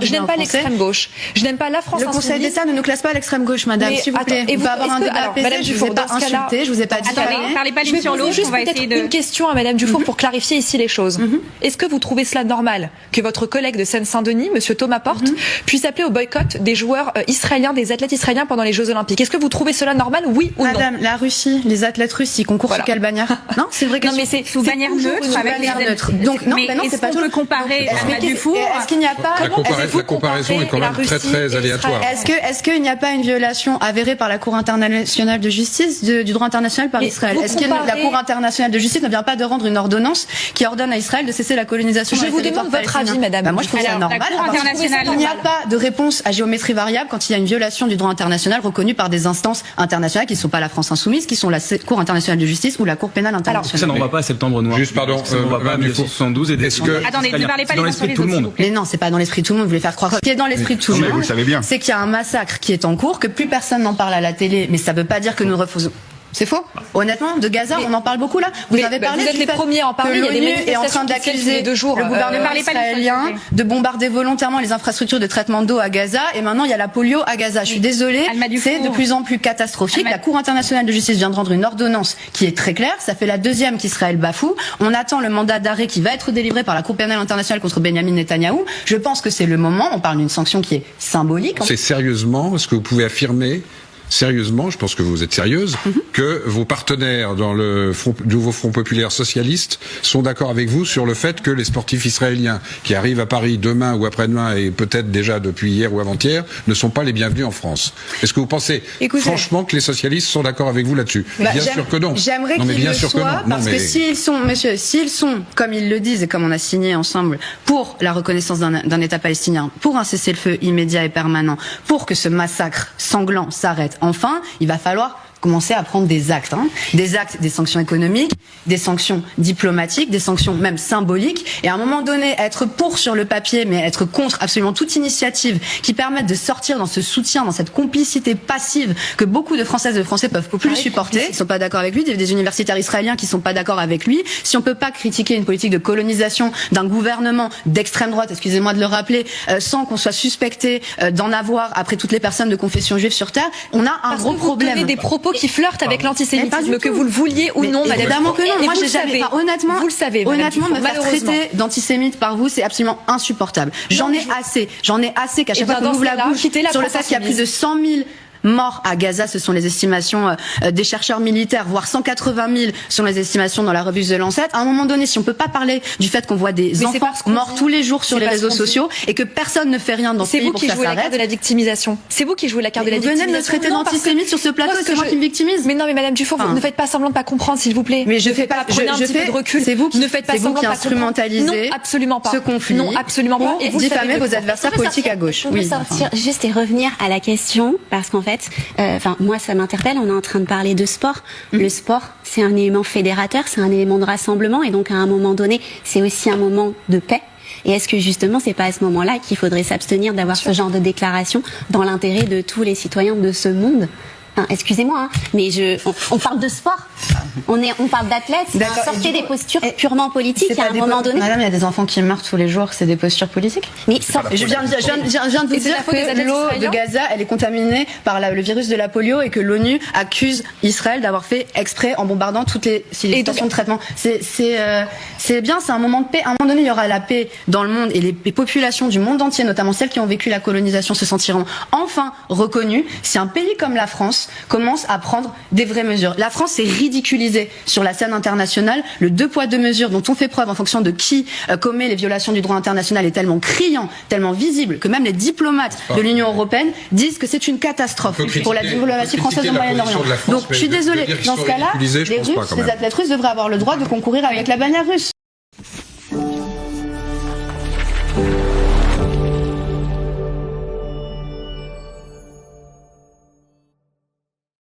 Je n'aime pas l'extrême gauche. Je n'aime pas la France insoumise. Le Conseil d'État ne nous classe pas à l'extrême gauche, madame. S'il vous plaît. On va avoir un débat apaisé. Je vous ai pas insulté, je vous ai pas dit. Parlez pas l'une sur l'autre. On va essayer de... une question à madame Dufour pour clarifier ici les choses. Est-ce que vous trouvez cela normal que votre collègue de Seine-Saint-Denis, monsieur Thomas Porte, puisse appeler au boycott des joueurs israéliens, des athlètes israéliens pendant les Jeux Olympiques? Est-ce que vous trouvez cela normal, oui ou non? Madame, la Russie, les athlètes russes, ils concourent sous quelle bannière? Non, c'est vrai que non, mais c'est sous bannière neutre avec les neutres. Donc non, c'est pas tout le comparer à Dufour. Est-ce qu'il n'y a pas la comparaison est quand même très aléatoire. Est-ce qu'il n'y a pas une violation avérée par la Cour internationale de justice du droit international par Israël? Est-ce que la Cour internationale de justice ne vient pas de rendre une ordonnance qui ordonne à Israël de cesser la colonisation? Je vous demande votre avis, madame. Moi, je trouve ça normal. Il n'y a pas de réponse à géométrie variable quand il y a une violation du droit international reconnue par des instances internationales qui ne sont pas la France insoumise, qui sont la Cour internationale de justice ou la Cour pénale internationale. Ça n'en va pas à Septembre Noir. Juste, pardon, ça n'en va pas à 1972 et attendez, ne parlez pas dans l'esprit de tout le monde. Mais non, c'est pas dans l'esprit de tout le monde. Vous voulez faire croire. Ce qui est dans l'esprit de tout le monde, c'est qu'il y a un massacre qui est en cours, que plus personne n'en parle à la télé, mais ça veut pas dire que nous refusons. C'est faux. Honnêtement, de Gaza, on en parle beaucoup là. Vous avez parlé. Vous êtes les premiers à en parler. L'ONU est en train d'accuser le gouvernement israélien de bombarder volontairement les infrastructures de traitement d'eau à Gaza. Et maintenant, il y a la polio à Gaza. Je suis désolée. C'est de plus en plus catastrophique. La Cour internationale de justice vient de rendre une ordonnance qui est très claire. Ça fait la deuxième qu'Israël bafoue. On attend le mandat d'arrêt qui va être délivré par la Cour pénale internationale contre Benjamin Netanyahou. Je pense que c'est le moment. On parle d'une sanction qui est symbolique. C'est sérieusement, est-ce que vous pouvez affirmer sérieusement, je pense que vous êtes sérieuse, que vos partenaires dans le nouveau Front populaire socialiste sont d'accord avec vous sur le fait que les sportifs israéliens qui arrivent à Paris demain ou après-demain et peut-être déjà depuis hier ou avant-hier ne sont pas les bienvenus en France? Est-ce que vous pensez franchement que les socialistes sont d'accord avec vous là-dessus? Bien sûr que non. J'aimerais qu'ils le soient, parce que s'ils sont, monsieur, s'ils sont, comme ils le disent et comme on a signé ensemble, pour la reconnaissance d'un État palestinien, pour un cessez-le-feu immédiat et permanent, pour que ce massacre sanglant s'arrête, enfin, il va falloir commencer à prendre des actes, des sanctions économiques, des sanctions diplomatiques, des sanctions même symboliques, et à un moment donné, être pour sur le papier, mais être contre absolument toute initiative qui permette de sortir dans ce soutien, dans cette complicité passive que beaucoup de Françaises et de Français peuvent plus supporter. Ils sont pas d'accord avec lui, des universitaires israéliens qui sont pas d'accord avec lui. Si on peut pas critiquer une politique de colonisation d'un gouvernement d'extrême droite, excusez-moi de le rappeler, sans qu'on soit suspecté d'en avoir après toutes les personnes de confession juive sur Terre, on a un gros problème. Vous tenez des propos qui flirtent avec l'antisémitisme, que vous le vouliez ou non, madame. Évidemment que non. Moi, j'ai jamais. Honnêtement, vous le savez. Honnêtement, me faire traiter d'antisémite par vous, c'est absolument insupportable. J'en ai assez. J'en ai assez qu'à chaque fois qu'on ouvre la bouche sur le fait qu'il y a plus de 100 000 morts à Gaza, ce sont les estimations des chercheurs militaires, voire 180 000 sont les estimations dans la revue The Lancet. À un moment donné, si on peut pas parler du fait qu'on voit des enfants morts tous les jours sur les réseaux sociaux et que personne ne fait rien dans ce pays pour que ça s'arrête. C'est vous qui jouez la carte de la victimisation. C'est vous qui jouez la carte de la victimisation. Vous venez de me traiter d'antisémite sur ce plateau, c'est moi qui me victimise. Mais non, mais madame Dufour, ne faites pas semblant de pas comprendre, s'il vous plaît. Mais je fais pas, prenez un petit peu de recul. C'est vous qui, ne faites pas semblant de pas instrumentalisez non, absolument pas. Ce conflit. Non, absolument pas. Et vous diffamez vos adversaires politiques à gauche. Oui. Sortir juste et revenir à la question parce qu'en fait, moi, ça m'interpelle. On est en train de parler de sport. Le sport, c'est un élément fédérateur, c'est un élément de rassemblement, et donc à un moment donné, c'est aussi un moment de paix. Et est-ce que justement, c'est pas à ce moment-là qu'il faudrait s'abstenir d'avoir ce genre de déclaration dans l'intérêt de tous les citoyens de ce monde? Excusez-moi, mais on parle de sport. On parle d'athlètes. Sortez des postures purement politiques à un moment donné. Madame, il y a des enfants qui meurent tous les jours, c'est des postures politiques. Mais je viens de vous dire que l'eau de Gaza, elle est contaminée par le virus de la polio et que l'ONU accuse Israël d'avoir fait exprès en bombardant toutes les stations de traitement. C'est bien, c'est un moment de paix. À un moment donné, il y aura la paix dans le monde et les populations du monde entier, notamment celles qui ont vécu la colonisation, se sentiront enfin reconnues si un pays comme la France commence à prendre des vraies mesures. La France est ridiculisée sur la scène internationale. Le 2 poids 2 mesures dont on fait preuve en fonction de qui commet les violations du droit international est tellement criant, tellement visible que même les diplomates de l'Union européenne disent que c'est une catastrophe pour la diplomatie française au Moyen-Orient. Donc je suis désolée, dans ce cas-là, les athlètes russes devraient avoir le droit de concourir avec la bannière russe.